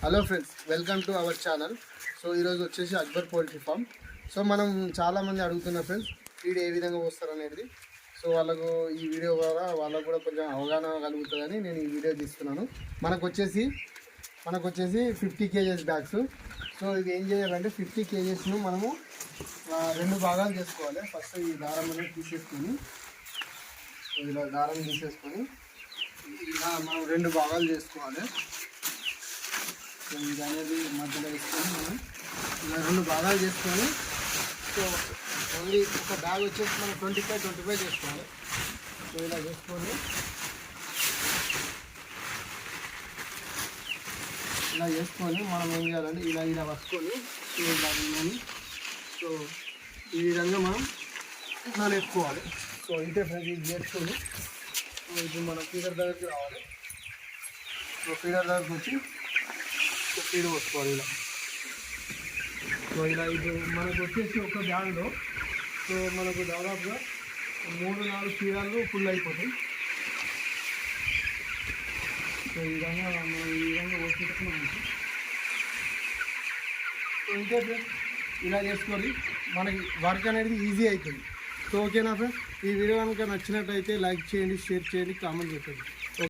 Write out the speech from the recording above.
Hello friends, welcome to our channel. So ఈరోజు వచ్చేసి Akbar poultry form. So మనం చాలామంది అడుగుతున్న ఫ్రెండ్స్ ఫీడ్ ఏ విధంగా వస్తారు అనేది. సో వాళ్ళకు ఈ వీడియో ద్వారా వాళ్ళకు కూడా కొంచెం అవగాహన కలుగుతుందని నేను ఈ వీడియో తీస్తున్నాను. మనకు వచ్చేసి 50 kgs బ్యాగ్స్. సో ఇది ఏం చేయాలంటే 50 kgsను మనము 2 భాగాలు చేసుకోవాలి. ఫస్ట్ ఈ దారం అనేది తీసేసుకొని ఇలా దారం తీసేసుకొని ఇలా మనం 2 భాగాలు చేసుకోవాలి. సో ఇది అనేది మధ్యలో వేసుకొని మనం ఇలా 2 భాగాలు చేసుకొని, సో ఓన్లీ ఒక బ్యాగ్ వచ్చేసి మనం 25 చేసుకోవాలి. సో ఇలా చేసుకొని మనం ఏం చేయాలంటే ఇలా పట్టుకొని సో ఈ విధంగా మనం వేసుకోవాలి. సో ఇంతే ఫ్రెండ్స్, ఇది చేసుకొని ఇప్పుడు మనం ఫీడర్ దగ్గరికి రావాలి. సో ఫీడర్ దగ్గరికి వచ్చి ఫీడ్ పోసుకోవాలి ఇలా. సో ఇలా ఇది మనకు వచ్చేసి ఒక బ్యాగ్లో సో మనకు దాదాపుగా 3-4 ఫీడర్లు ఫుల్ అయిపోతాయి. సో ఈ విధంగా పోసుకుంటున్నాం. సో ఇంకే ఫ్రెండ్స్, ఇలా చేసుకొని మనకి వర్క్ అనేది ఈజీ అవుతుంది. సో ఓకేనా ఫ్రెండ్స్, ఈ వీడియో కనుక నచ్చినట్టయితే లైక్ చేయండి, షేర్ చేయండి, కామెంట్ చేయండి.